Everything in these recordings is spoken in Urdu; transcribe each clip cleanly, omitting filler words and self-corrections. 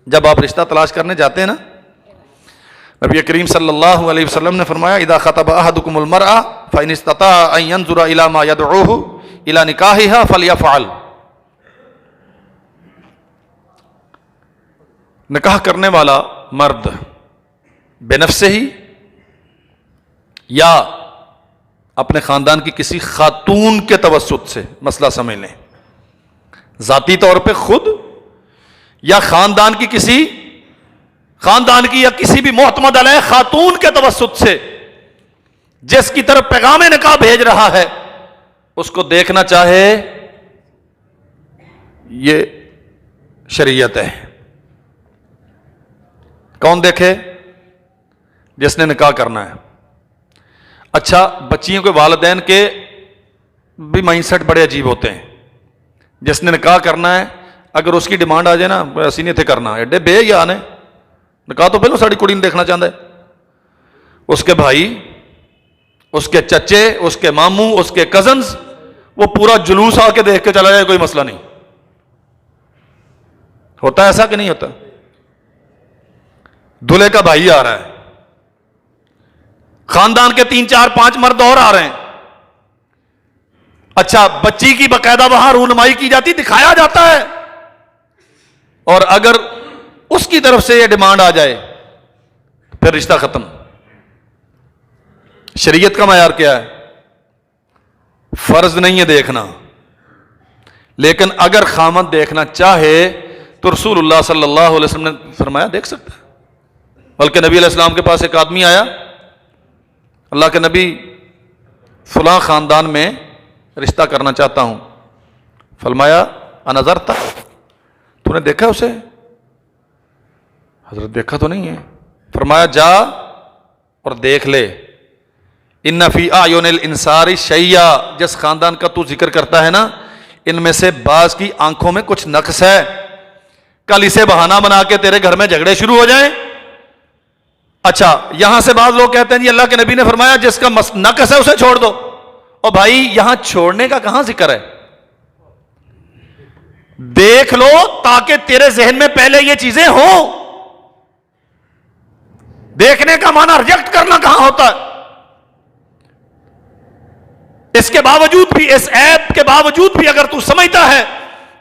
جب آپ رشتہ تلاش کرنے جاتے ہیں نا، نبی کریم صلی اللہ علیہ وسلم نے فرمایا اذا خطب احدکم المرأة فإن استطاع ان ينظر الى ما يدعوه الى نکاحها فليفعل. نکاح کرنے والا مرد بے نفس ہی یا اپنے خاندان کی کسی خاتون کے توسط سے، مسئلہ سمجھ لیں، ذاتی طور پہ خود یا خاندان کی یا کسی بھی معتمد علیہ خاتون کے توسط سے جس کی طرف پیغام نکاح بھیج رہا ہے اس کو دیکھنا چاہے، یہ شریعت ہے. کون دیکھے؟ جس نے نکاح کرنا ہے. اچھا، بچیوں کے والدین کے بھی مائنڈ سیٹ بڑے عجیب ہوتے ہیں. جس نے نکاح کرنا ہے اگر اس کی ڈیمانڈ آ جائے نا اسی نہیں تھے کرنا ایڈے بے یا نے نکاح تو پہلو ساڑی کڑی نہیں دیکھنا چاہتا ہے. اس کے بھائی، اس کے چچے، اس کے ماموں، اس کے کزنز، وہ پورا جلوس آ کے دیکھ کے چلا جائے، کوئی مسئلہ نہیں. ہوتا ہے ایسا کہ نہیں ہوتا؟ دلہے کا بھائی آ رہا ہے، خاندان کے 3 4 5 مرد اور آ رہے ہیں. اچھا، بچی کی باقاعدہ وہاں رونمائی کی جاتی، دکھایا جاتا ہے. اور اگر اس کی طرف سے یہ ڈیمانڈ آ جائے پھر رشتہ ختم. شریعت کا معیار کیا ہے؟ فرض نہیں ہے دیکھنا، لیکن اگر خامد دیکھنا چاہے تو رسول اللہ صلی اللہ علیہ وسلم نے فرمایا دیکھ سکتا ہے. بلکہ نبی علیہ السلام کے پاس ایک آدمی آیا، اللہ کے نبی فلاں خاندان میں رشتہ کرنا چاہتا ہوں. فرمایا انظرت، تو نے دیکھا اسے؟ حضرت دیکھا تو نہیں ہے. فرمایا جا اور دیکھ لے. ان فی اعین الانصار شیئا، جس خاندان کا تو ذکر کرتا ہے نا ان میں سے بعض کی آنکھوں میں کچھ نقص ہے، کل اسے بہانہ بنا کے تیرے گھر میں جھگڑے شروع ہو جائیں. اچھا، یہاں سے بعض لوگ کہتے ہیں جی اللہ کے نبی نے فرمایا جس کا نقص ہے اسے چھوڑ دو. اور بھائی یہاں چھوڑنے کا کہاں ذکر ہے؟ دیکھ لو تاکہ تیرے ذہن میں پہلے یہ چیزیں ہوں. دیکھنے کا معنی ریجیکٹ کرنا کہاں ہوتا ہے؟ اس کے باوجود بھی، اس عیب کے باوجود بھی اگر تو سمجھتا ہے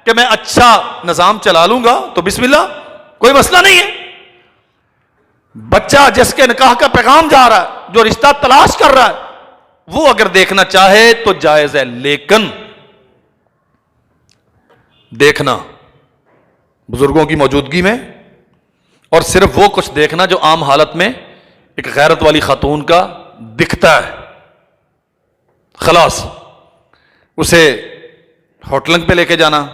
کہ میں اچھا نظام چلا لوں گا تو بسم اللہ، کوئی مسئلہ نہیں ہے. بچہ جس کے نکاح کا پیغام جا رہا ہے، جو رشتہ تلاش کر رہا ہے، وہ اگر دیکھنا چاہے تو جائز ہے. لیکن دیکھنا بزرگوں کی موجودگی میں، اور صرف وہ کچھ دیکھنا جو عام حالت میں ایک غیرت والی خاتون کا دکھتا ہے، خلاص. اسے ہوٹلنگ پہ لے کے جانا.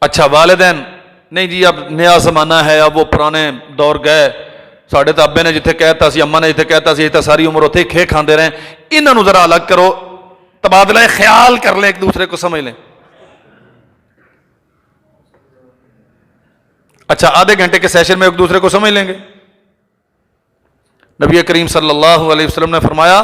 اچھا، والدین نہیں جی اب نیا زمانہ ہے، اب وہ پرانے دور گئے، ساڑھے تو ابے نے جتنے کہتا سی، اما نے جتنے کہتا سی، تو ساری عمر ہوتے کھے کھاندے رہے. انہوں ذرا الگ کرو، تبادلہ خیال کر لیں، ایک دوسرے کو سمجھ لیں. اچھا، آدھے گھنٹے کے سیشن میں ایک دوسرے کو سمجھ لیں گے. نبی کریم صلی اللہ علیہ وسلم نے فرمایا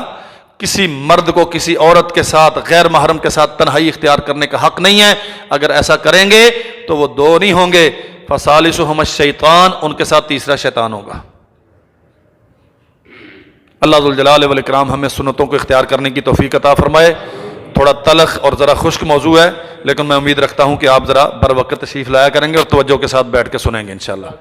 کسی مرد کو کسی عورت کے ساتھ، غیر محرم کے ساتھ تنہائی اختیار کرنے کا حق نہیں ہے. اگر ایسا کریں گے تو وہ دو نہیں ہوں گے، فثالثہما الشیطان، ان کے ساتھ تیسرا شیطان ہوگا. اللہ ذوالجلال والاکرام ہمیں سنتوں کو اختیار کرنے کی توفیق عطا فرمائے. تھوڑا تلخ اور ذرا خشک موضوع ہے، لیکن میں امید رکھتا ہوں کہ آپ ذرا بر وقت تشریف لایا کریں گے اور توجہ کے ساتھ بیٹھ کے سنیں گے انشاءاللہ.